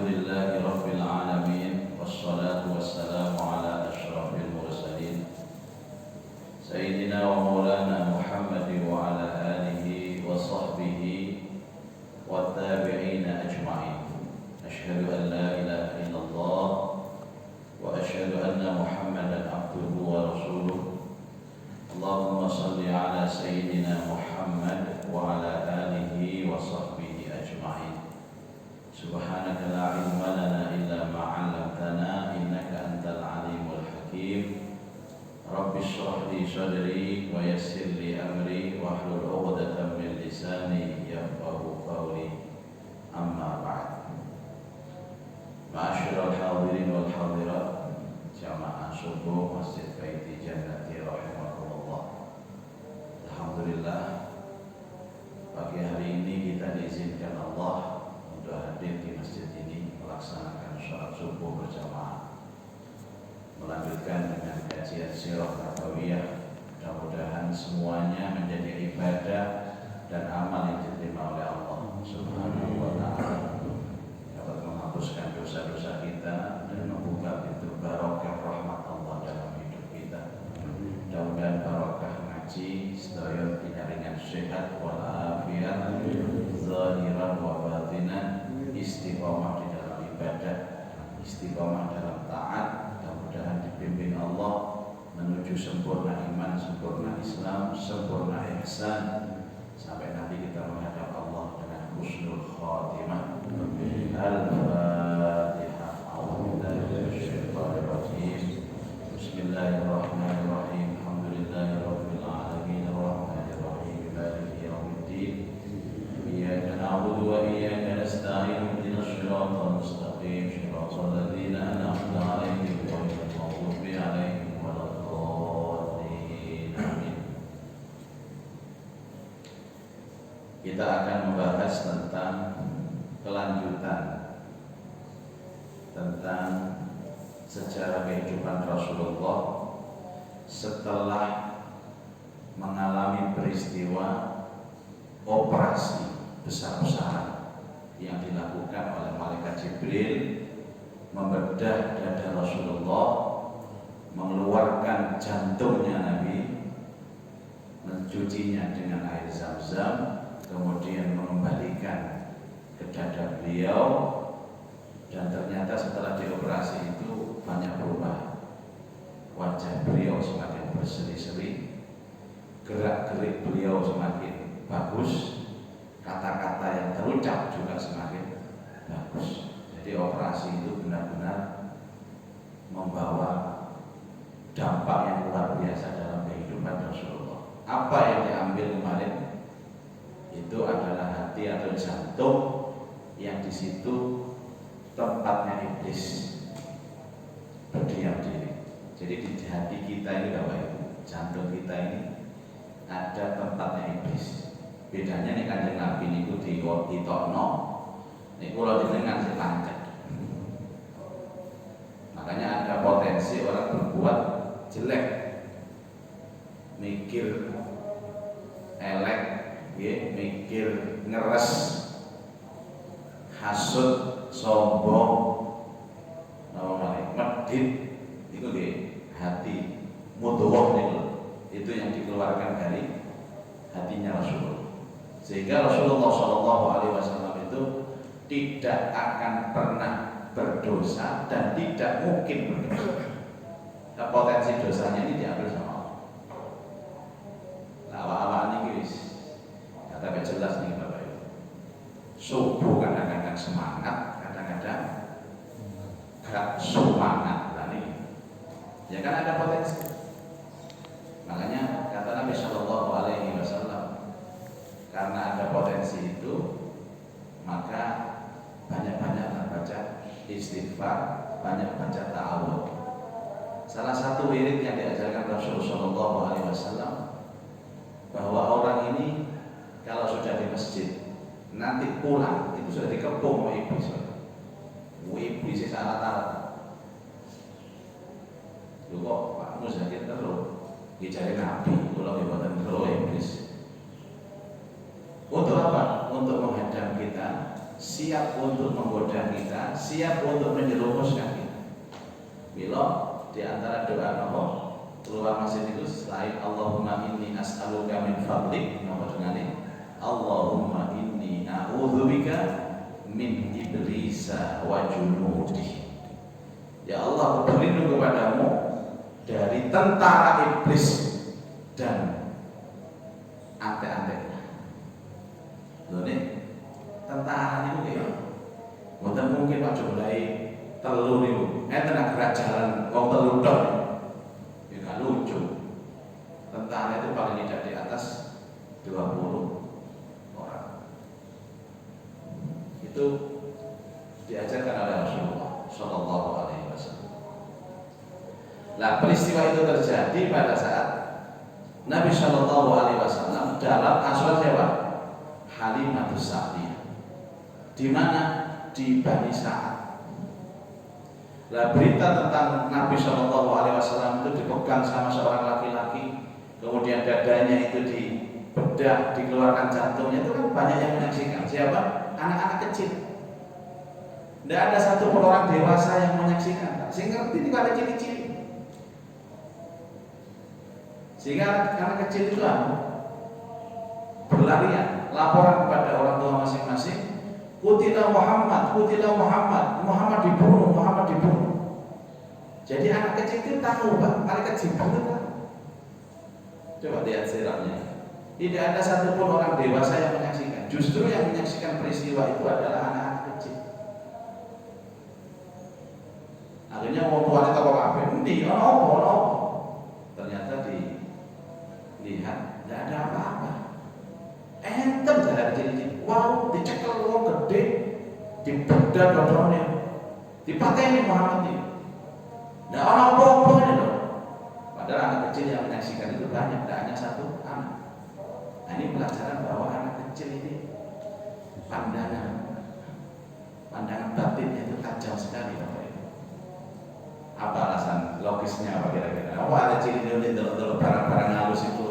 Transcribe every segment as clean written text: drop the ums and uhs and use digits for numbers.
Alhamdulillahi Rabbil Alamin, wassalatu wassalamu ala ashrafil mursalin Sayyidina wa maulana Muhammadin wa ala alihi wa sahbihi wa tabi'ina ajma'in. Ashhadu an la ilaha illallah wa ashhadu anna Muhammadan abduhu wa rasuluh. Allahumma salli ala Sayyidina Muhammad wa ala alihi wa sahbihi ajma'in. Subhanaka la ilma lana illa ma 'allamtana innaka antal alimul hakim. Rabbi shrah li sadri wa yassir li amri wahlul 'uqdatam min lisani yafqahu qawli. Amma ba'd. Ma'asyiral hadirin wal hadirat, jamaah subuh Masjid Baiti Jannati rahimakumullah. Alhamdulillah, pagi hari ini kita diizinkan Allah untuk hadir di masjid ini melaksanakan sholat subuh berjamaah, melanjutkan dengan kajian sirah nabawiyah. Mudah-mudahan semuanya menjadi ibadah dan amal yang diterima oleh Allah Subhanahu wa ta'ala, dapat menghapuskan dosa-dosa kita dan membuka pintu barokah rahmat Allah dalam hidup kita. Mudah-mudahan barokah ngaji sedaya pinaringan sehat walafiat zahiran wa batinan, istiqomah di dalam ibadah, istiqomah dalam taat. Mudah-mudahan dipimpin Allah menuju sempurna iman, sempurna Islam, sempurna ihsan, sampai nanti kita menghadap Allah dengan husnul khatimah. Al-Fatihah. A'udzubillahi minasyaitonir rajim. Bismillahirrahmanirrahim. Alhamdulillahirabbil alamin, arrahmanir rahim, maliki yaumiddin. Iyyaka na'budu wa iyyaka nasta'in. Ihdinas siratal mustaqim, siratal ladzina an'amta 'alaihim ghairil maghdubi 'alaihim waladdallin. Amin. Kita akan membahas tentang kelanjutan tentang sejarah kehidupan Rasulullah setelah mengalami peristiwa operasi besar-besaran yang dilakukan oleh malaikat Jibril, membedah dada Rasulullah, mengeluarkan jantungnya Nabi, mencucinya dengan air Zam-Zam, kemudian mengembalikan ke dada beliau. Dan ternyata setelah dioperasi itu banyak berubah. Wajah beliau semakin berseri-seri, gerak-gerik beliau semakin bagus, kata-kata yang terucap juga semakin bagus. Jadi operasi itu benar-benar membawa dampak yang luar biasa dalam kehidupan Rasulullah. Apa yang diambil kemarin itu adalah hati atau jantung, yang di situ tempatnya iblis berdiam diri. Jadi di hati kita ini Bapak Ibu, jantung kita ini ada tempatnya iblis. Bedanya nih Kanjeng Nabi niku ditokno, niku kula jenengan sing pancet. Makanya ada potensi orang berbuat jelek, mikir elek, mikir ngeres, hasud, sombong, medit, itu di hati mudghah itu yang dikeluarkan dari hatinya Rasulullah. Sehingga Rasulullah SAW itu tidak akan pernah berdosa dan tidak mungkin berdosa. Nah, potensi dosanya ini diambil sama Allah. Awal-awal ini guys, kata jelas nih Bapak Ibu. Subuh kadang-kadang semangat, kadang-kadang gak semangat. Nah ini, ya kan ada potensi. Makanya kata Nabi Shallallahu Alaihi Wasallam, karena ada potensi itu, maka banyak-banyak baca istighfar, banyak baca ta'awudz. Salah satu wirid yang diajarkan Rasulullah Shallallahu Alaihi Wasallam, bahwa orang ini kalau sudah di masjid, nanti pulang itu sudah dikepung oleh iblis. Iblis salah-salah. Lu kok Pak Muzakir terus dicari Nabi, kalau dibuatan terus iblis. Untuk apa? Untuk menghadap kita siap untuk menggoda kita, siap untuk menjerumuskan kita. Bila di antara doa nopo keluar masjid itu selain Allahumma inni as'aluka min fadlik, nopo dengannya Allahumma inni a'udzubika min iblisa wa junudi. Ya Allah, berlindung kepadamu dari tentara iblis dan ante-antenya. Loh nih, tentara niku ya. Mboten mungkin Pak jumlahe telu niku. Enten gerak jalan wong telu tok. Ya gak lucu. Tentara itu paling tidak di atas 20 orang. Itu diajarkan oleh Rasulullah sallallahu alaihi wasallam. Nah, peristiwa itu terjadi pada saat Nabi sallallahu alaihi wasallam dalam asal siapa? Halimatus Sa'diyah. Di mana? Di Bani Sa'ad. Nah, berita tentang Nabi sallallahu alaihi wasallam itu dipegang sama seorang laki-laki, kemudian dadanya itu dibedah, dikeluarkan jantungnya, itu kan banyak yang menyaksikan. Siapa? Anak-anak kecil. Tidak ada satu orang dewasa yang menyaksikan. Sehingga ini ada ciri-ciri. Sehingga anak kecil itu berlarian, laporan kepada orang tua masing-masing, Qutila Muhammad, Muhammad dibunuh, Muhammad dibunuh. Jadi anak kecil itu tahu, Pak, mereka jibril tahu. Coba lihat sirahnya. Tidak ada satupun orang dewasa yang menyaksikan. Justru yang menyaksikan peristiwa itu adalah anak-anak kecil. Akhirnya orang tuanya tahu apa? Ini ono. Ternyata dilihat tidak ada apa-apa. Enten jalan cilik. Wow, dicekel wong gede, dibedah dodone, dipateni Muhammad ini. Tidak ono apa-apa ini loh. Padahal anak kecil yang menyaksikan itu banyak, tidak hanya satu anak. Nah, ini pelajaran bahwa anak kecil ini pandangan batinnya itu tajam sekali, Bapak Ibu. Apa alasan logisnya apa kira-kira? Apa ada ciri ini untuk barang-barang halus itu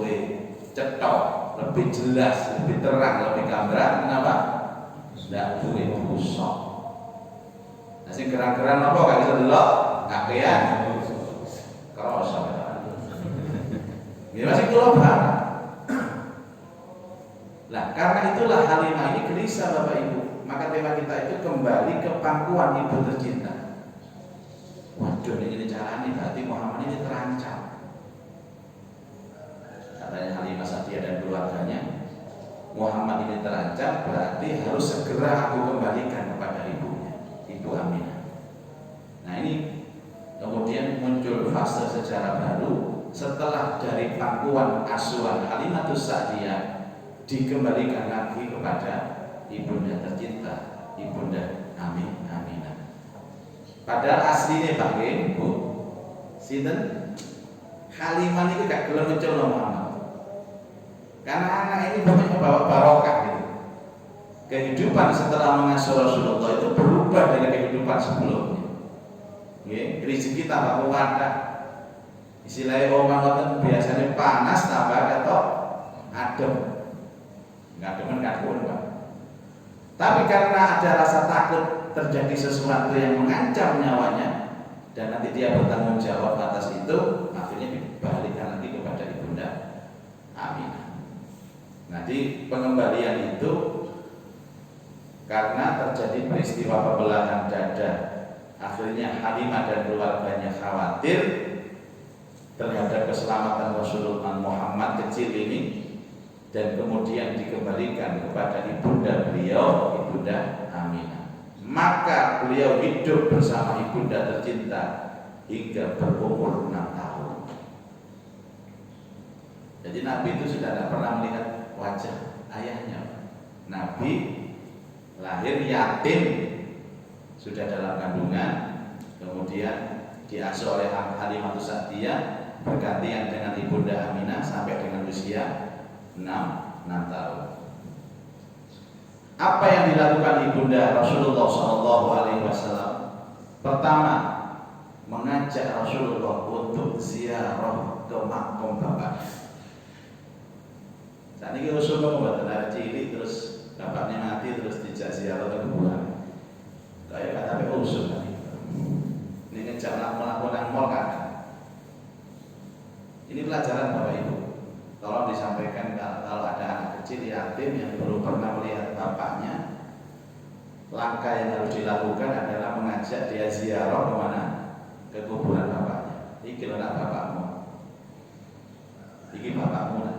cetok, lebih jelas, lebih terang, lebih gambaran? Kenapa? Tidak duit busok. Nah, sing gerak-gerak apa gak bisa delok? Kakean. Kerosok. Ini masih kula banget. Nah, karena itulah Halimah ini gelisah Bapak Ibu. Maka tema kita itu kembali ke pangkuan ibu tercinta. Waduh, ini caranya berarti Muhammad ini terancam. Katanya Halimah Sa'diyah dan keluarganya, Muhammad ini terancam, berarti harus segera aku kembalikan kepada ibunya, Ibu Aminah. Nah, ini kemudian muncul fase sejarah baru setelah dari pangkuan asuhan Halimatus Sa'diyah dikembalikan lagi kepada ibunda tercinta, Ibunda Aminah. Padahal aslinya Pak Bu, sinten Halimah itu gak gelem mencolok Muhammad. Karena anak ini banyak bawa barokah gitu. Kehidupan setelah mengasuh Rasulullah itu berubah dari kehidupan sebelumnya. Nggih, rezeki tambah kuwadah. Istilahnya omong biasanya panas tambah ketok adem. Enggak demen kadun, Pak. Tapi karena ada rasa takut terjadi sesuatu yang mengancam nyawanya dan nanti dia bertanggung jawab atas itu, akhirnya dibalikkan lagi kepada Ibunda Aminah. Nanti pengembalian itu karena terjadi peristiwa pembelahan dada, akhirnya Halimah dan keluarganya khawatir terhadap keselamatan Rasulullah Muhammad kecil ini, dan kemudian dikembalikan kepada ibunda beliau, Ibunda Aminah. Maka beliau hidup bersama ibunda tercinta hingga berumur 6 tahun. Jadi Nabi itu sudah tidak pernah melihat wajah ayahnya. Nabi lahir yatim, sudah dalam kandungan, kemudian diasuh oleh Halimatus Sa'diyah, bergantian dengan Ibunda Aminah sampai dengan usia 6 tahun. Apa yang dilakukan Ibunda Rasulullah SAW? Pertama, mengajak Rasulullah untuk ziarah ke makam bapaknya. Saat ini Rasulullah membuat anak cilik, terus bapaknya mati, terus dijak ziarah ke kuburan. langkah yang harus dilakukan adalah mengajak dia ziarah kemana? Ke kuburan bapaknya. Iki lho nak bapakmu. Iki bapakmu nak.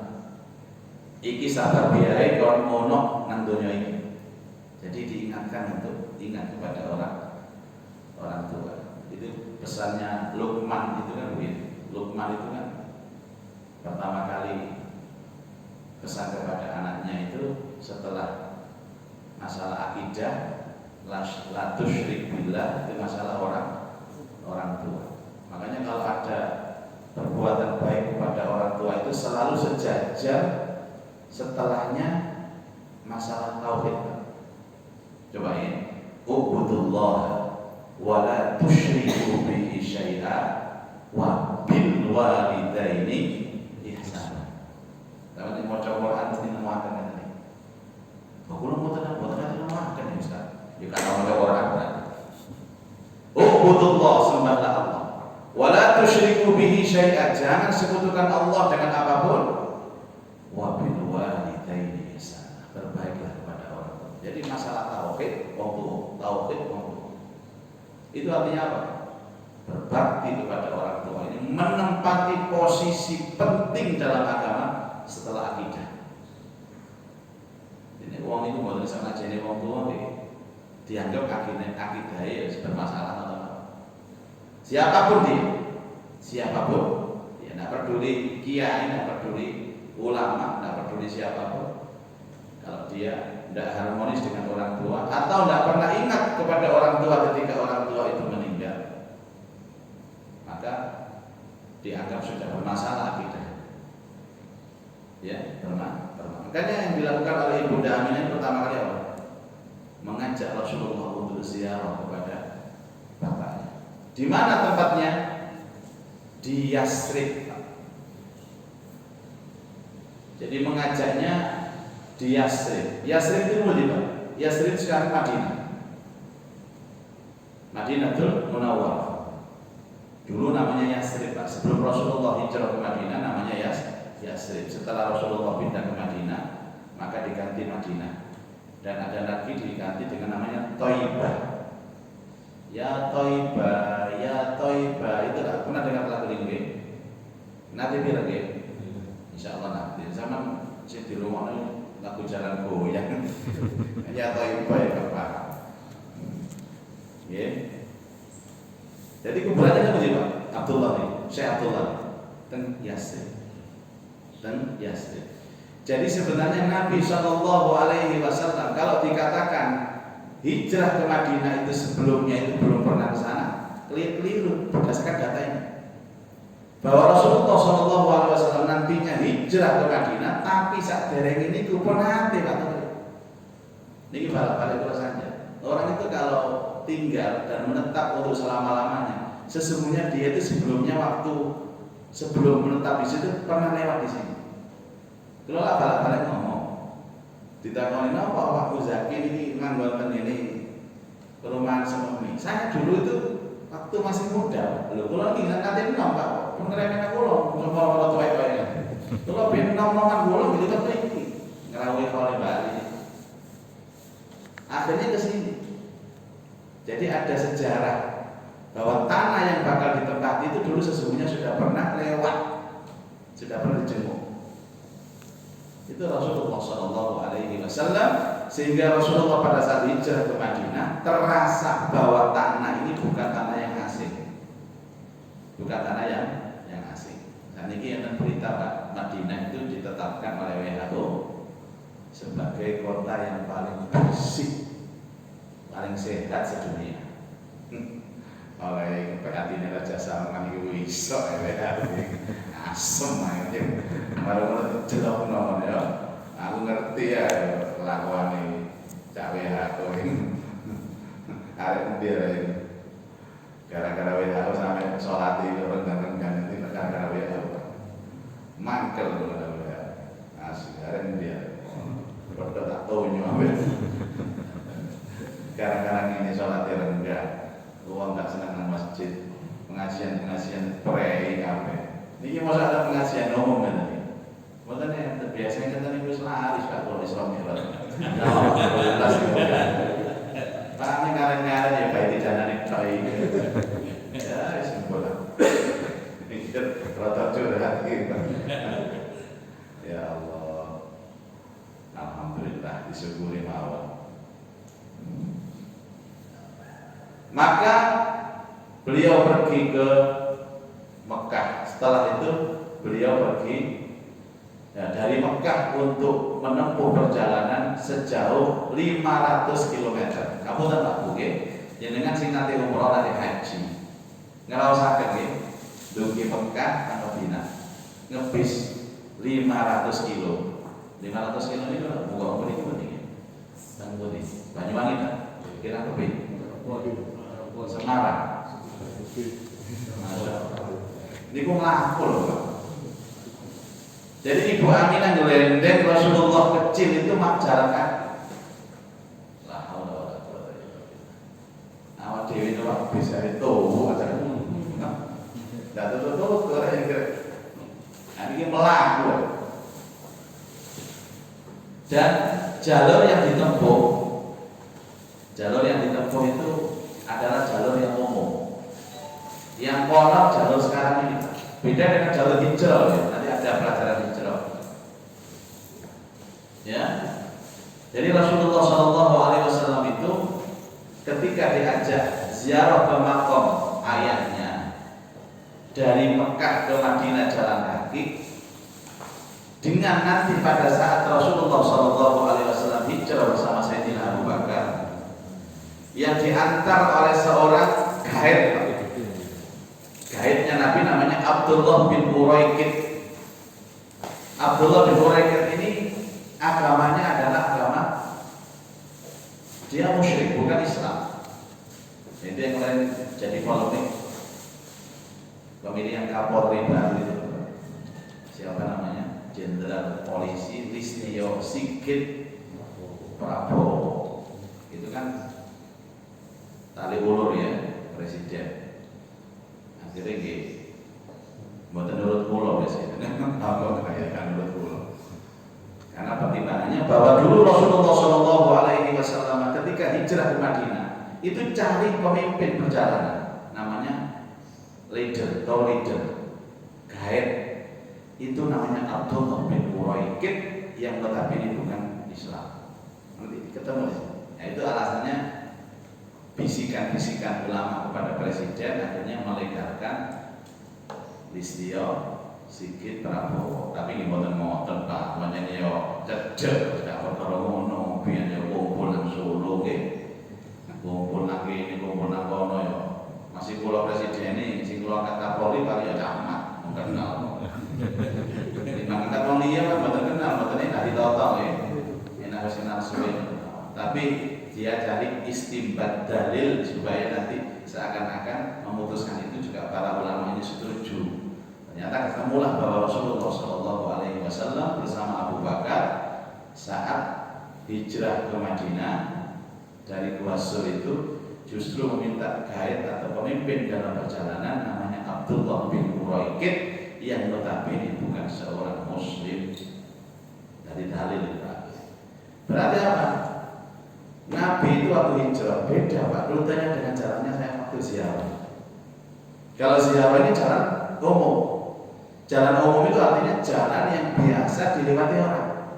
Iki sabar biaya kon ngono nang donya ini. Jadi diingatkan untuk ingat kepada orang tua. Itu pesannya Luqman itu kan begitu. Luqman itu kan pertama kali pesan kepada anaknya itu setelah masalah akidah, la tusyrik billah, itu masalah orang tua. Makanya kalau ada perbuatan baik kepada orang tua itu selalu sejajar setelahnya masalah tauhid. Coba ini, ubudullah wa la tusyriku bihi syai'a wa bil walidaini ihsana. Kalau ini mau coba harus dinamakan tadi. Kalau mau dinamakan ya Ustaz. Ya kalau mau orang berarti. Ubudullah, sembahlah Allah. Wala tusyriku bihi syai'a, jangan sekutukan Allah dengan apapun. Wa bil walidaini ihsana, berbaiklah kepada orang tua. Jadi masalah tauhid, tauhid. Itu artinya apa? Berbakti kepada orang tua ini menempati posisi penting dalam agama setelah akidah. Ini uang itu buat sama jenis uang tua dianggap akidah ya bermasalah atau apa? Siapapun dia, tidak peduli kiai, tidak peduli ulama, tidak peduli siapapun. Kalau dia tidak harmonis dengan orang tua atau tidak pernah ingat kepada orang tua ketika orang tua itu meninggal, maka dianggap sudah bermasalah akidah. Ya, makanya yang dilakukan oleh Ibunda Aminah pertama kali apa? Mengajak Rasulullah untuk ziarah kepada bapaknya. Di mana tempatnya? Di Yasrib. Jadi mengajaknya di Yasrib. Yasrib itu di mana? Yasrib sekarang Madinah. Madinatul Munawwarah. Dulu namanya Yasrib, Pak. Sebelum Rasulullah hijrah ke Madinah namanya Yasrib. Setelah Rasulullah pindah ke Madinah, maka diganti Madinah. Dan ada lagi diganti dengan namanya Thaibah. Ya Thaibah, ya Thaibah. Itu tak pernah dengar lagu ini. Nanti bilang insyaallah nanti zaman sing di rumah lagu jalan goyang. Ya Thaibah ya Bapak. Ya. Jadi kuburannya apa sih Pak? Abdullah nih, Syekh Abdullah dan Yasrib. Jadi sebenarnya Nabi Shallallahu Alaihi Wasallam kalau dikatakan hijrah ke Madinah itu sebelumnya itu belum pernah ke sana, keliru berdasarkan data ini. Bahwa Rasulullah Shallallahu Alaihi Wasallam nantinya hijrah ke Madinah, tapi saat dereng ini kupon hati Pak. Ini balik saja. Orang itu kalau tinggal dan menetap untuk selama-lamanya, sesungguhnya dia itu sebelumnya waktu sebelum menetap di situ pernah lewat di sini. Kalau balik ngomong, ditakoni apa Pak Zaki ini nganggoten ini perumahan Sememi. Saya dulu itu waktu masih muda, kalau ingat nanti nom Pak, pengeremen aku coba kalau tua-tua. Kalau ben nom-noman kula gitu kan iki ngrawuhi oleh Bali. Akhirnya ke sini. Jadi ada sejarah bahwa tanah yang bakal ditempati itu dulu sesungguhnya sudah pernah lewat, sudah pernah dijenguk. Itu Rasulullah Shallallahu Alaihi Wasallam, sehingga Rasulullah pada saat hijrah ke Madinah terasa bahwa tanah ini bukan tanah yang asing, bukan tanah yang asing. Dan ini yang berita Pak, Madinah itu ditetapkan oleh WHO sebagai kota yang paling bersih, paling sehat sedunia. Oleh perhatian Raja Salman itu iso asem aja. Baru jelok nomor ya. Aku ngerti ya kelakuan ini Cak WHO ini. Arek dia ini. Gara-gara WHO sampai sholat itu renggang-renggang itu gara-gara WHO. Mangkel gara-gara WHO. Asik arek dia. Padha tak tonyo ambek. Gara-gara ini sholat renggang. Uang tak senang nang masjid, pengajian prei kabeh. Niki masa ada pengajian umum kan tadi. Mboten ya biasanya kan tadi wis laris Pak kalau Islam ya. disyukuri mawon. Maka beliau pergi ke Mekah. Setelah itu beliau pergi dari Mekah untuk menempuh perjalanan sejauh 500 km. Kamu tak Bu nggih? Jenengan sing nate umroh nate haji. Ngraosaken nggih, dugi Mekah nang Madinah. Ngebis 500 kilo. 500 kilo niku buka mriki niki. Tang pundi? Banyuwangi ta? Kira kepi. Semarang. Niku nglampul Pak. Jadi Ibu Aminah ngelendeng Rasulullah kecil itu mak jalan kaki. La haula wala quwwata illa billah. Awak dhewe itu bisa itu aja. Ndak tutup ora iki. Ini melaku. Dan jalur yang ditempuh itu adalah jalur yang umum. Yang konon jalur sekarang ini beda dengan jalur hijrah ya. Nanti ada pelajaran hijrah. Ya. Jadi Rasulullah SAW itu ketika diajak ziarah ke makam ayahnya dari Mekah ke Madinah jalan kaki, dengan nanti pada saat Rasulullah SAW hijrah bersama Sayyidina Abu Bakar, yang diantar oleh seorang gaib. Gaibnya Nabi namanya Abdullah bin Uraikid. Abdullah bin Uraikid ini agamanya adalah agama dia musyrik, bukan Islam. Itu yang kemarin jadi polemik pemilihan Kapolri baru itu. Siapa namanya? Jenderal Polisi Listio Sigit Prabowo. Itu kan tali ulur ya presiden. Akhirnya gini, mboten nurut kula presiden. Apa kaya nurut kula. Karena pertimbangannya bahwa dulu Rasulullah SAW ketika hijrah ke Madinah itu cari pemimpin perjalanan, namanya leader, guide. Itu namanya Abdullah bin Uraikid yang notabene bukan Islam. Nanti ketemu di sini. Nah, itu alasannya bisikan-bisikan ulama kepada presiden akhirnya melegalkan Listio Sigit Prabowo. Tapi ini mboten Pak, pancen yo cedhek gak perkara ngono, biyen yo kumpul nang Solo nggih. Kumpul nang kene, kumpul nang kono yo. Masih kula presiden ini sing kula angkat Kapolri kali ya camat, mungkin kenal. Angkat wong liya kan mboten kenal, mboten enak ditotong nggih. Enak wis kenal suwe. Tapi dia cari istimbat dalil supaya nanti seakan-akan memutuskan itu juga para ulama ini setuju. Ternyata ketemulah bahwa Rasulullah SAW bersama Abu Bakar saat hijrah ke Madinah dari Quraisy itu justru meminta guide atau pemimpin dalam perjalanan namanya Abdullah bin Uraikid yang notabene bukan seorang Muslim. Dari dalil berarti apa? Nabi itu waktu hijrah beda Pak, rutenya dengan jalannya saya waktu ziarah. Kalau ziarah ini jalan umum. Jalan umum itu artinya jalan yang biasa dilewati orang.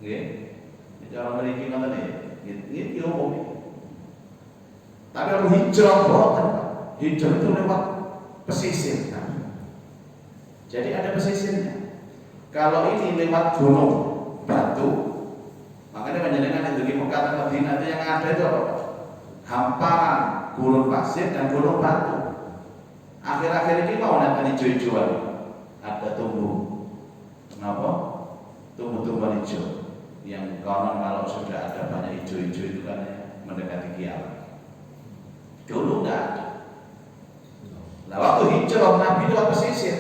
Nggih. Ini orang memiliki ngoten iki. Ini umum iki. Tapi kalau hijrah boten Pak. Hijrah itu lewat pesisir. Jadi ada pesisirnya. Kalau ini lewat gunung, batu, makanya menjadikan yang dari Mekah dan Madinah itu yang ada itu apa? Hamparan gurun pasir dan gurun batu. Akhir-akhir ini mau nanti hijau-hijauan, ada tumbuh, kenapa? Tumbuh-tumbuhan hijau yang konon kalau sudah ada banyak hijau-hijau itu kan mendekati kiamat. Dulu enggak ada. Nah waktu hijrah Nabi lewat pesisir.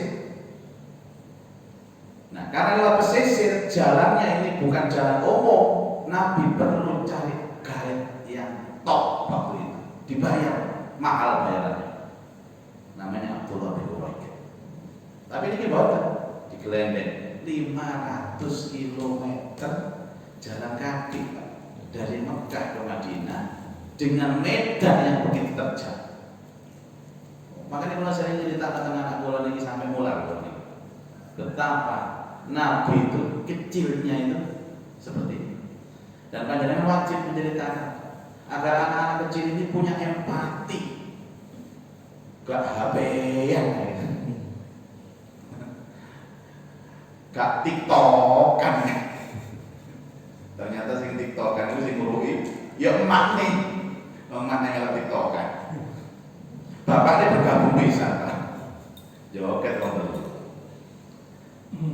Nah karena lewat pesisir jalannya ini bukan jalan umum, Nabi perlu cari guide yang top waktu itu, dibayar mahal bayarannya. Namanya Abdullah bin Uraikid. Tapi ini boten digelendeng 500 km jalan kaki Pak, dari Mekah ke Madinah dengan medan yang begitu terjal. Makanya kalau saya ceritakan anak kula ini sampai mulai betapa Nabi itu kecilnya itu seperti ini. Dan panjenengan wajib menceritakan agar anak-anak kecil ini punya empati, gak HP-an, gak tiktokan. Ternyata sing tiktokan itu sing ngurui ya emak nih, emak nih kalau tiktokan. Bapaknya bergabung bisa, joget kontrol.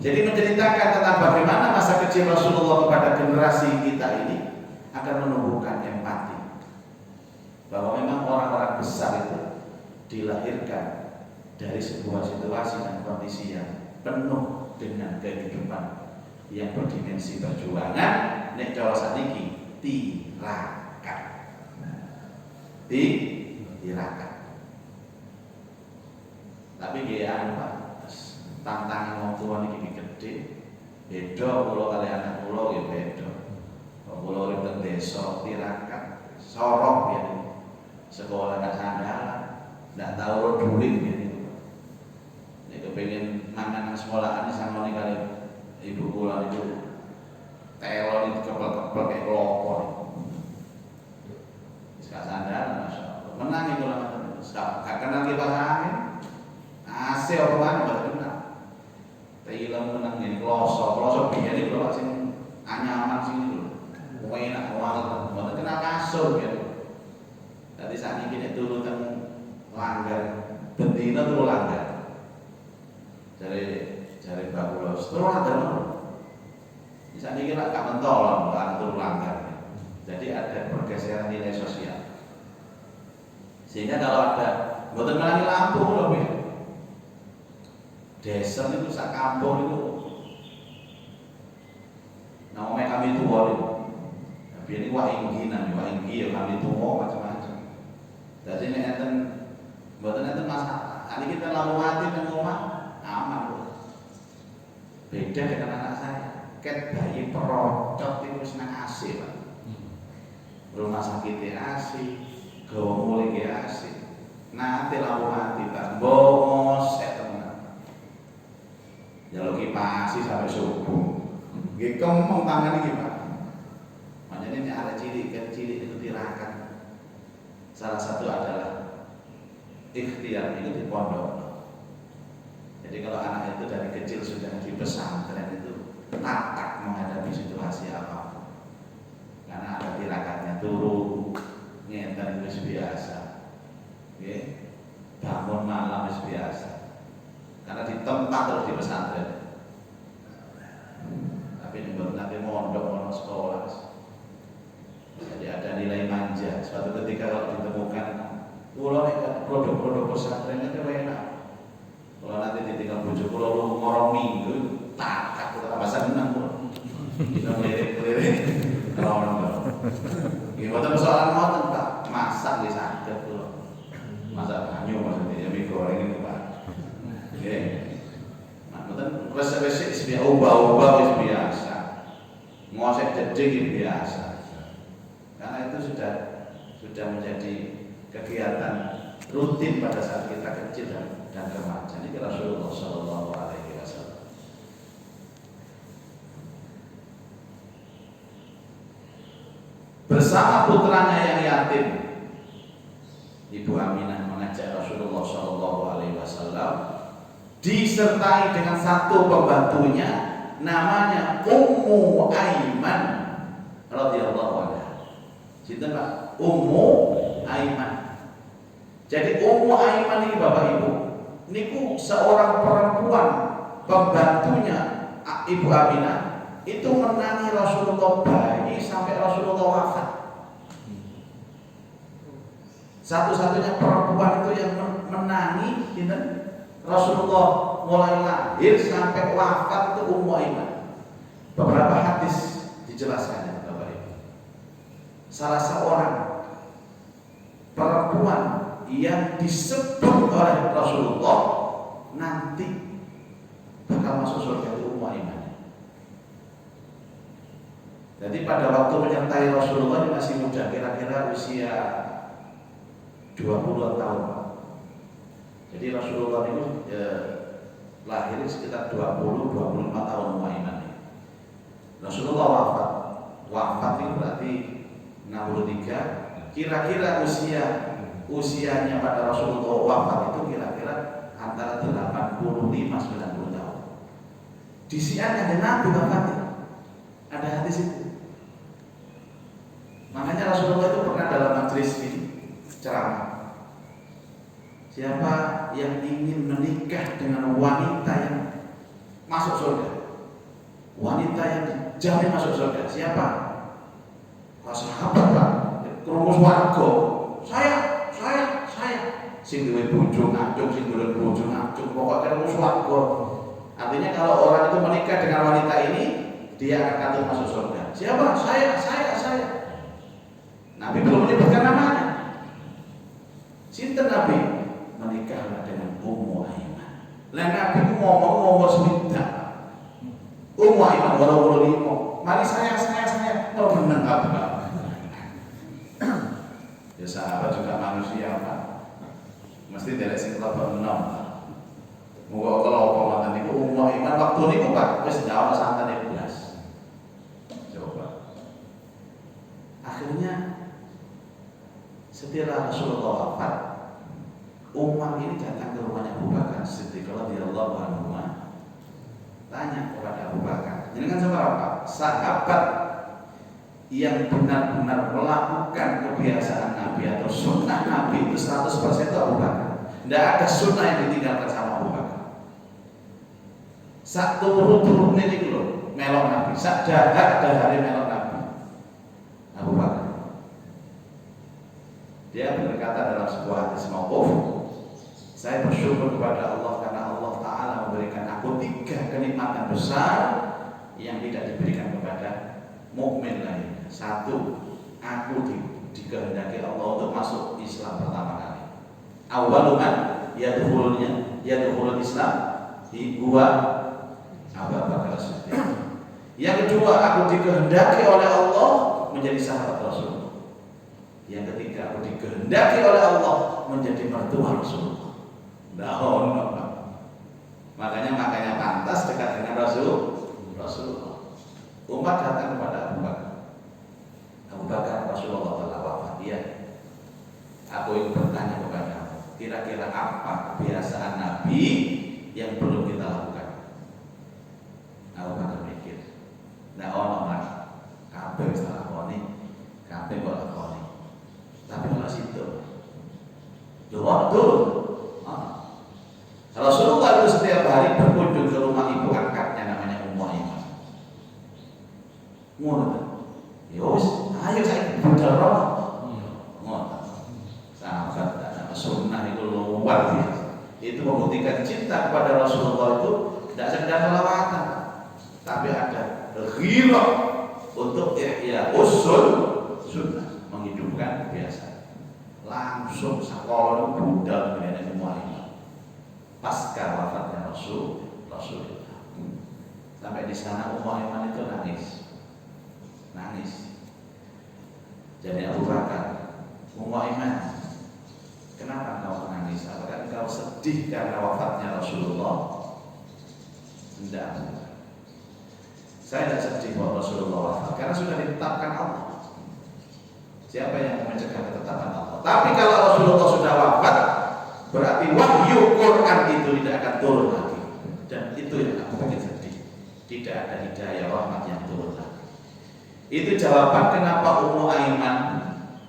Jadi menceritakan tentang bagaimana masa kecil Rasulullah kepada generasi kita ini akan menumbuhkan empati. Bahwa memang orang-orang besar itu dilahirkan dari sebuah situasi dan kondisi yang penuh dengan kehidupan yang berdimensi perjuangan. Nek cara saniki tirakat. Tirakat. Tapi dia Pak, tantangan wong tua niki gede. Beda kula kali anak kula ya beda. Kula urip teng desa tirakat, sorok ya. Sekolah gak sandalan, gak tahu duit gitu. Nek kepengin mangan nang sekolahan sangone kali ibu kula itu telon itu kepel-kepel kayak klopo. Wis gak sandalan masyaallah. Menang itu lah gak kenal kipas angin. AC apa mana gak kenal. Film menang ini kloso biyen iki lho sing anyaman sing iki lho. Enak banget, mboten kenal kasur gitu. Tadi saat ini kita turun teng langgar, bendina turun langgar. Cari bagus, turun langgar. Di saat ini kita gak mentolong, turun langgar. Jadi ada pergeseran nilai sosial. Sehingga kalau ada, bukan melalui lampu loh ya. Desa itu sak kampung itu. Namanya kami tua itu. Tapi ini wahinggi ya kami tua macam-macam. Jadi ini enten, buatan enten masalah. Ini kita lalu mati dan rumah aman loh. Beda dengan anak saya. Ket bayi perocot itu senang AC Pak. Rumah sakitnya AC, gawa mulai AC. Nanti lalu mati Pak. Bongos teman. Jalur kipasi sampai subuh. Ngomong tangan ini Pak. Makanya ini ada cilik itu tirakat. Salah satu adalah ikhtiar itu di pondok. Jadi kalau anak itu dari kecil sudah di pesantren itu tatak menghadapi situasi apapun. Karena ada tirakatnya turu, ngeten wis biasa. Nggih. Bangun malam wis biasa. Karena di tempat terus di pesantren. Tapi di nanti mondok mau sekolah. Jadi ada nilai manja. Suatu ketika kalau ditemukan produk-produk pesantren itu enak. Kalau nanti ditinggal bojo kula ngorong minggu, takak kula tambah seneng kula. Kita melirik-lirik rondo. Nggih mboten persoalan ngoten Pak, masak wis saged kula. Masak banyu maksudnya ya mie goreng itu Pak. Nggih. Nah, mboten resep-resep biasa ubah-ubah wis biasa. Ngosek jeding biasa. Karena itu sudah menjadi kegiatan rutin pada saat kita kecil dan remaja. Ini Rasulullah Shallallahu Alaihi Wasallam. Bersama putranya yang yatim, Ibu Aminah mengajak Rasulullah Shallallahu Alaihi Wasallam disertai dengan satu pembantunya namanya Ummu Aiman radhiyallahu anha. Sinten Pak? Ummu Aiman. Jadi Ummu Aiman ini Bapak Ibu, niku seorang perempuan pembantunya Ibu Aminah itu menangi Rasulullah bayi sampai Rasulullah wafat. Satu-satunya perempuan itu yang menangi Rasulullah mulai lahir sampai wafat itu Ummu Aiman. Beberapa hadis dijelaskannya. Salah seorang perempuan yang disebut oleh Rasulullah nanti bakal masuk surga itu Ummu Aiman. Jadi pada waktu menyertai Rasulullah ini masih muda, kira-kira usia 20 tahun. Jadi Rasulullah itu lahir sekitar 20-25 tahun Ummu Aiman. Rasulullah wafat wafat itu berarti 63. Kira-kira usianya pada Rasulullah wafat itu kira-kira antara 85-90 tahun. Di Syiah ada Nabi wafatnya, ada hadis itu. Makanya Rasulullah itu pernah dalam majelis ini ceramah. Siapa yang ingin menikah dengan wanita yang masuk surga, wanita yang dijamin masuk surga, siapa? Pas sahabat Pak, kerumus warga. Saya. Sing duwe bojo ngacung, sing duwe bojo ngacung, pokoknya kerumus warga. Artinya kalau orang itu menikah dengan wanita ini, dia akan katut masuk surga. Siapa? Saya. Nabi belum menyebutkan namanya. Sinten Nabi? Menikahlah dengan Ummu Aiman. Lah Nabi ngomong nomor 9. Ummu Aiman 85. Mari saya. Oh benar apa? Ya sahabat juga manusia Pak. Mesti dari sing kelapa enom. Muga kalau apa niku Ummu Aiman waktu niku Pak wis jawab santan belas. Coba. Akhirnya setelah Rasulullah wafat, Umar ini datang ke rumahnya Abu Bakar Siddiq radhiyallahu anhu. Tanya kepada Abu Bakar, ini kan apa? Sahabat yang benar-benar melakukan kebiasaan Nabi atau sunnah Nabi itu 100% itu Abu Bakar. Tidak ada sunnah yang ditinggalkan sama Abu Bakar. Sak turun ini dulu melok Nabi, sak jahat dari melok Nabi. Abu Bakar. Dia berkata dalam sebuah hadis mauquf, saya bersyukur kepada Allah karena Allah Ta'ala memberikan aku 3 kenikmatan besar yang tidak diberikan kepada mukmin lain. 1, aku dikehendaki Allah untuk masuk Islam pertama kali. Awaluman yadkhulul Islam huwa Abu Bakar Siddiq. Yang kedua, aku dikehendaki oleh Allah menjadi sahabat Rasul. Yang ketiga, aku dikehendaki oleh Allah menjadi mertua Rasulullah. Makanya pantas dekat dengan Rasulullah. Umar datang kepada Abu Bakar. Abu Bakar, Rasulullah telah wafat. Iya. Aku ingin bertanya kepada kamu, kira-kira apa kebiasaan Nabi yang perlu kita lakukan? Abu Bakar mikir. Nah, Mas, kabeh wis lakoni, kabeh kok lakoni. Tapi kalau situ, betul. Rasulullah itu setiap hari berkunjung ke rumah ibu angkatnya namanya Ummu Aiman. Ngono. Yos, ayo saya budal roh. Ngono. Sahabat sunnah itu luar biasa. Itu membuktikan cinta kepada Rasulullah itu tidak sekedar selawatan, tapi ada ghirah untuk ihya usul sunnah, menghidupkan kebiasaan. Langsung sekolah budal dengan Ummu Aiman. Pasca wafatnya Rasulullah. Sampai di sana Ummu Aiman itu nangis. Jadi Abu Bakar, Ummu Aiman, kenapa kau menangis? Apakah kau sedih karena wafatnya Rasulullah? Tidak. Saya tidak sedih bahwa Rasulullah wafat karena sudah ditetapkan Allah. Siapa yang mencegah ketetapan Allah? Tapi kalau Rasulullah sudah wafat, berarti wahyu Quran itu tidak akan turun lagi. Dan itu yang aku bikin sedih. Tidak ada hidayah rahmat yang turun lagi. Itu jawaban kenapa Ummu Aiman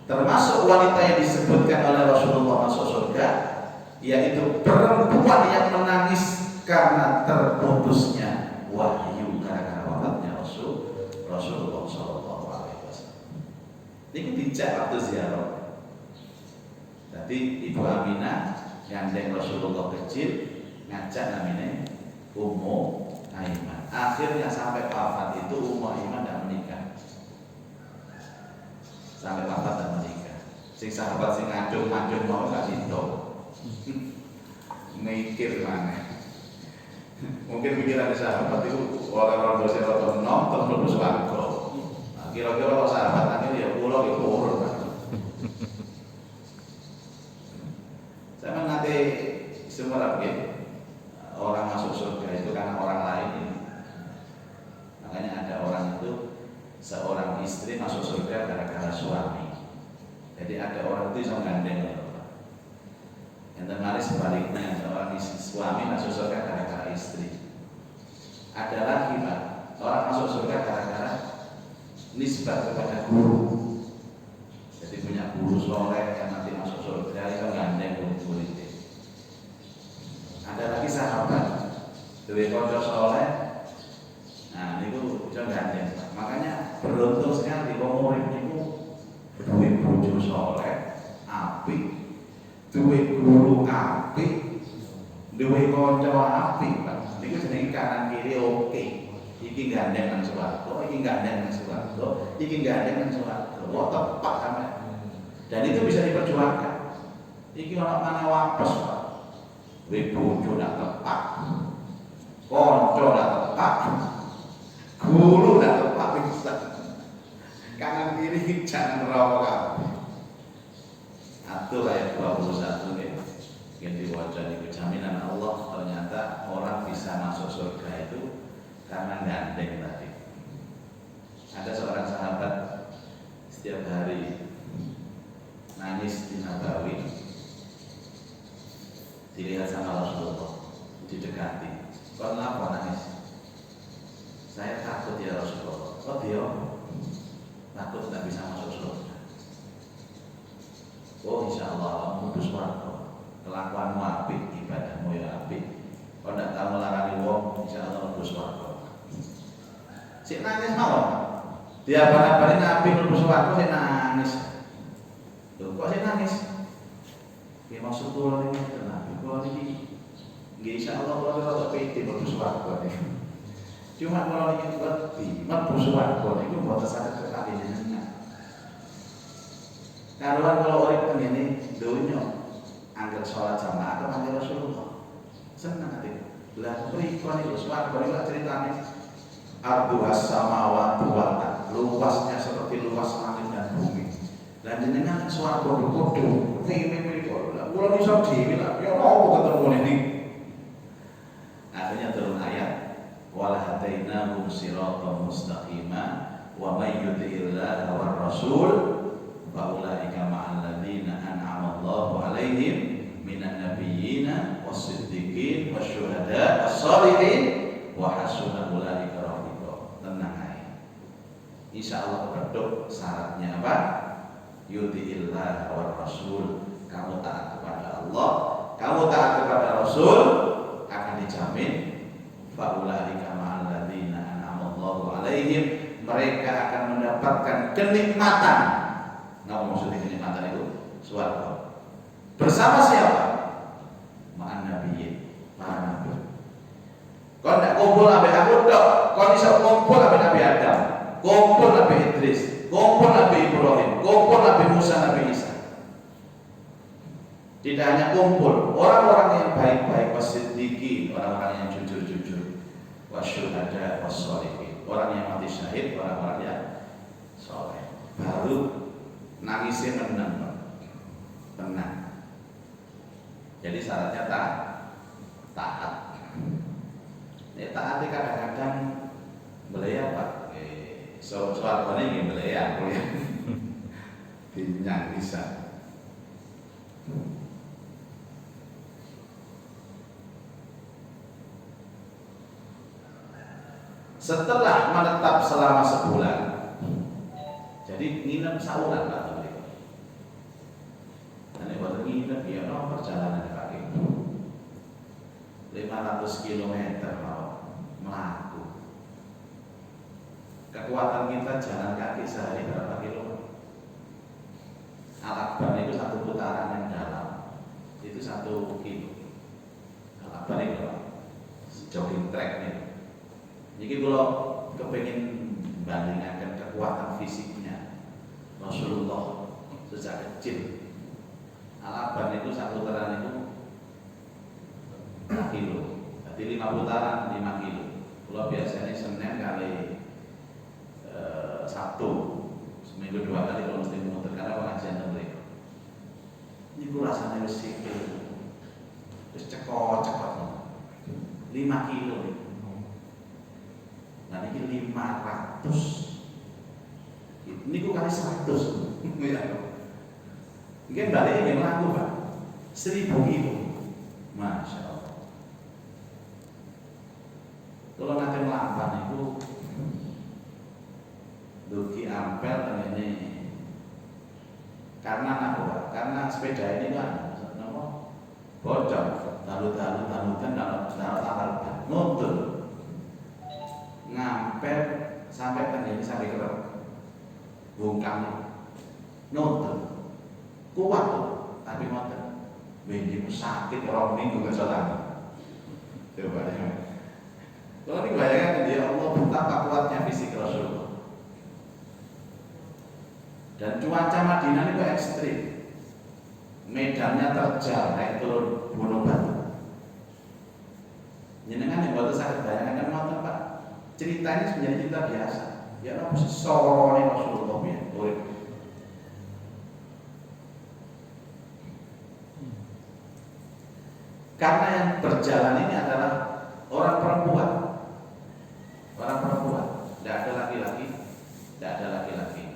termasuk wanita yang disebutkan oleh Rasulullah masuk surga, yaitu perempuan yang menangis karena terputusnya wahyu karena wafatnya Rasulullah Shallallahu Alaihi Wasallam. Ini dijak waktu ziarah. Jadi Ibu Aminah gandeng Rasulullah kecil ngajak namanya Ummu Aiman. Akhirnya sampai wafat itu Ummu Aiman tidak menikah. Sampai wafat dan menikah. Sing sahabat sing ngajung mau gak sido. Mikir mana? Mungkin pikiran sahabat itu orang-orang dosa atau nom terus warga. Kira-kira kalau sahabat tadi ya pulau itu urut. Saya nanti semua orang masuk surga itu karena orang lain ini. Makanya ada orang itu seorang istri Jadi ada orang itu bisa gandeng. Yang termaris sebaliknya, seorang suami masuk surga gara-gara istri. Ada lagi Pak, orang masuk surga gara-gara nisbat kepada guru. Jadi punya guru soleh yang nanti masuk surga itu gandeng guru itu. Ada lagi sahabat, duwe kanca soleh. Nah, itu bisa gandeng. Makanya beruntung sekali wong urip niku duwe bojo soleh, apik, duwe guru apik, duwe kanca apik, Pak. Niku jenenge kanan kiri oke. Iki gandeng nang swarga, iki gandeng nang swarga, iki gandeng nang swarga. Wah, tepat sampe. Dan itu bisa diperjuangkan. Iki ana mana wapes, Pak. Duwe bojo ndak tepat. Kanca ndak tepat. Guru ndak tepat Ustaz. Kanan kiri jangan merokok. Atur ayat 21 nih. Yang diwaca di jaminan Allah, ternyata orang bisa masuk surga itu karena gandeng tadi. Ada seorang sahabat setiap hari nangis di Nabawi, dilihat sama Rasulullah, didekati. Kau kenapa nangis? Saya takut ya Rasulullah. Oh dia takut tidak bisa masuk surga. Oh insya Allah mudus warga, kelakuanmu apik, ibadahmu ya apik. Kau tidak tahu melarang wong, insya Allah mudus warga. Si nangis mau, dia pada Nabi mudus warga, si nangis. Loh, kok si nangis? Ya maksud pulau ini Nabi, pulau ini, insya Allah pulau ini rada pede mudus warga nih. Cuma pulau ini lebih mudus warga itu buat sadar sekali jenengan. Kalau orang begini dunia angkat sholat jamaah atau mati Rasulullah senang hati. Lah berikon itu swarga itu ceritanya arduhas samawati wal ardh, luasnya seperti luas langit dan bumi. Dan jenengan swarga kudu mimpi-mimpi lah. Kula iso dhewe lah, ya apa ketemu ini. Akhirnya turun ayat wal hadainahum siratan mustaqima wa may yuti'illah war rasul faulaika ma'al ladzina an'ama Allahu 'alaihim minan nabiyyina was-siddiqin wasyuhada was-shalihin wa hasuna ulaika rafiqa. Tenang aja. Insyaallah produk syaratnya apa? Yuti'illah wa rasul. Kamu taat kepada Allah, kamu taat kepada Rasul, akan dijamin faulaika ma'al ladzina an'ama Allahu 'alaihim. Mereka akan mendapatkan kenikmatan. Apa maksudnya kenikmatan itu? Swarga. Bersama siapa? Ma'an nabiyyin, para nabi. Kau tidak kumpul Nabi aku dok, kau bisa kumpul Nabi Adam, kumpul Nabi Idris, kumpul Nabi Ibrahim, kumpul Nabi Musa, Nabi Isa. Tidak hanya kumpul orang-orang yang baik-baik, wasiddiqin, orang-orang yang jujur-jujur, wasyuhada, wassalihin, orang yang mati syahid, orang-orang yang soleh. Baru nangisnya tenang. Jadi syaratnya taat. Taat kadang-kadang beliau Pak. Soal ini beliau ya. Binyang bisa. Setelah menetap selama sebulan, jadi nginep saulan Pak. Dan buat nginep ya perjalanan kaki 500 km mau melaku. Kekuatan kita jalan kaki sehari berapa kilo? Al-Akbar itu satu putaran yang dalam itu 1 kilo. Al-Akbar itu jogging track nih. Jadi kalau kepengen bandingkan kekuatan fisiknya Rasulullah sejak kecil, Al-Akbar itu 1 putaran itu 5 kilo. Jadi 5 putaran 5 kilo. Kalau biasanya Senin kali Sabtu, seminggu 2 kali kalau mesti muter karena pengajian mereka. Ini gue rasanya wis sikil, wis cekot 5 kilo. Nah ini 500. Ini gue kali 100. Mungkin balik ini melaku Pak 1000 kilo. Masya Allah. Kalau nanti melampan itu duki ampel ini karena apa Pak? Karena sepeda ini kan bocor, talut-talutan dalam nuntun ngampel sampai tengene sampai kerep bungkam nuntun kuat tuh, tapi ngoten bengi sakit orang minggu kecolan coba deh kalau ini bayangkan dia Allah betapa kuatnya fisik Rasulullah dan cuaca Madinah itu ekstrim medannya terjal naik turun gunung batu jenengan yang baru sakit bayangkan kan ngoten Pak cerita ini sebenarnya cerita biasa ya apa sih sorone Rasulullah ya karena yang berjalan ini adalah orang perempuan, tidak ada laki-laki.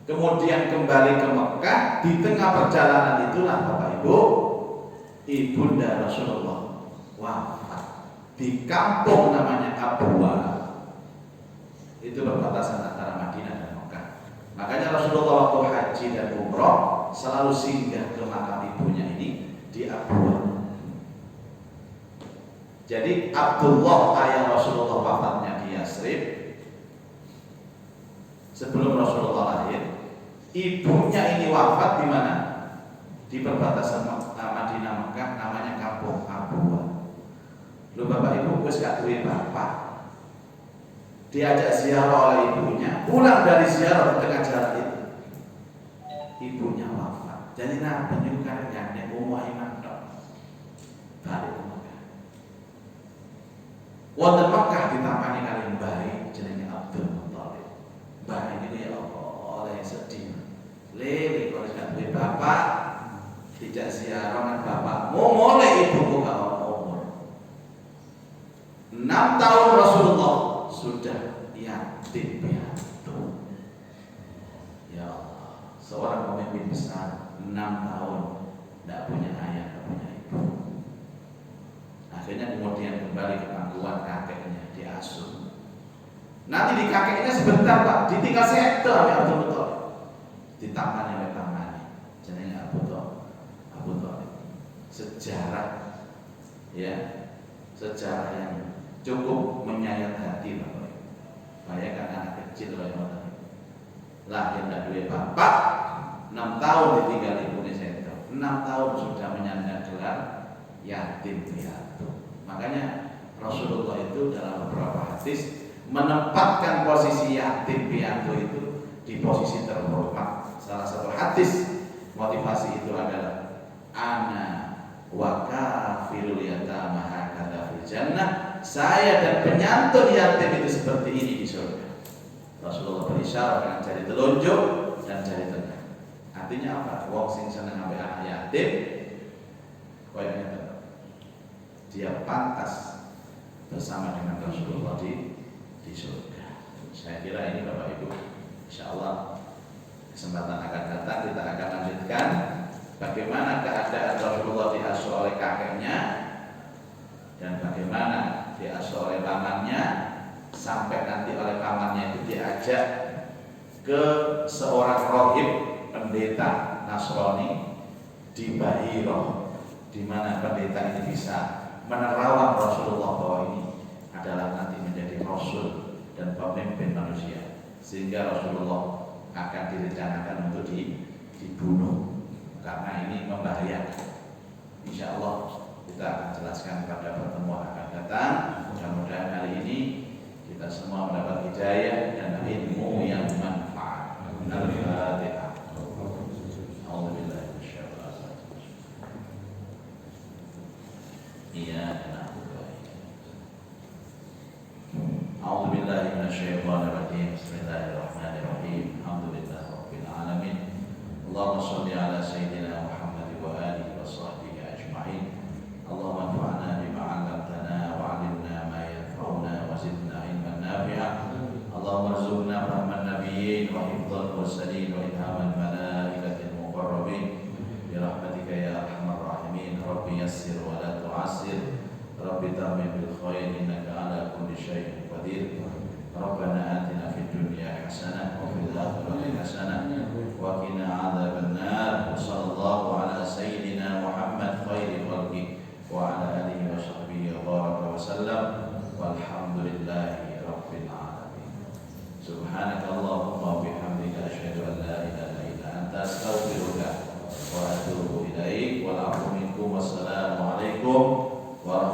Kemudian kembali ke Mekah, di tengah perjalanan itulah Bapak Ibu, ibunda Rasulullah wafat di kampung namanya Abwa. Itu perbatasan antara Madinah dan Mekah. Makanya Rasulullah waktu haji dan umroh selalu singgah ke makam ibunya ini di Abwa. Jadi Abdullah ayah Rasulullah wafatnya di Yasrib sebelum Rasulullah lahir. Ibunya ini wafat di mana? Di perbatasan Madinah Mekah namanya kampung Abwa. Lu Bapak Ibu wis gak duwe bapak. Diajak ziarah oleh ibunya, pulang dari ziarah di tengah jalan itu ibunya wafat. Jadi Nabi nyukan gandeng iman tok. Balik ke Mekah. Wonten Mekah ditampani kali mbah jenenge Abdul Muthalib. Mbah ini ya Allah oleh sedih. Lele kalau gak duwe bapak, tidak ziarah dengan bapakmu, mulai ibuku gak umur. 6 tahun Rasulullah sudah yatim piatu. Ya Allah, seorang pemimpin besar 6 tahun tidak punya ayah, tidak punya ibu. Akhirnya kemudian kembali ke pangkuan kakeknya diasuh. Nanti di kakeknya sebentar Pak, ditinggal sektor ya Abdul Muthalib. Ditangani oleh tangannya, jenenge Abu Thalib. Sejarah ya, sejarah yang cukup menyayat hati Bapak. Bayangkan anak kecil oleh Muthalib. Lahir tidak duwe bapak, 6 tahun ditinggal ibunya sektor. 6 tahun sudah menyandang gelar yatim piatu. Makanya Rasulullah itu dalam beberapa hadis menempatkan posisi yatim piatu itu di posisi terhormat. Salah satu hadis motivasi itu adalah ana wa kafirul yatama hakadha fil jannah. Saya dan penyantun yatim itu seperti ini di surga. Rasulullah berisyarat dengan jari telunjuk dan jari tengah. Artinya apa? Wong sing seneng ambek anak yatim koyone dia pantas bersama dengan Rasulullah di surga. Saya kira ini Bapak Ibu, insyaallah kesempatan akan datang kita akan lanjutkan bagaimana keadaan Rasulullah diasuh oleh kakeknya dan bagaimana diasuh oleh pamannya sampai nanti oleh pamannya itu diajak ke seorang rohib pendeta Nasrani di Bahiro, di mana pendeta ini bisa menerawang Rasulullah bahwa ini adalah nanti menjadi Rasul dan pemimpin manusia, sehingga Rasulullah akan direncanakan untuk dibunuh karena ini membahayakan. Insya Allah kita akan jelaskan pada pertemuan akan datang. Mudah-mudahan hari ini kita semua mendapat hidayah dan ilmu yang bermanfaat. Al-Fatihah. Alhamdulillah. Iya. أعوذ بالله من الشيطان الرجيم بسم الله الرحمن الرحيم الحمد لله رب العالمين اللهم صل على سيدنا محمد وآله وصحبه أجمعين اللهم انفعنا بما علمتنا وعلمنا ما ينفعنا وزدنا علما نافعا اللهم ارزقنا فهم النبيين المرسلين وإلهام الملائكة المقربين برحمتك يا أرحم الراحمين. رب يسر ولا تعسر، رب تمم بالخير إنك على كل شيء قدير. ربنا آتنا في الدنيا حسنة وفي الآخرة حسنة وقنا عذاب النار. وصلى الله على سيدنا محمد خير خلقه وعلى آله وصحبه وبارك وسلم والحمد لله رب العالمين. سبحانك اللهم وبحمدك أشهد أن لا إله إلا أنت أستغفرك وأتوب إليك والعفو منكم والسلام عليكم ورحمة الله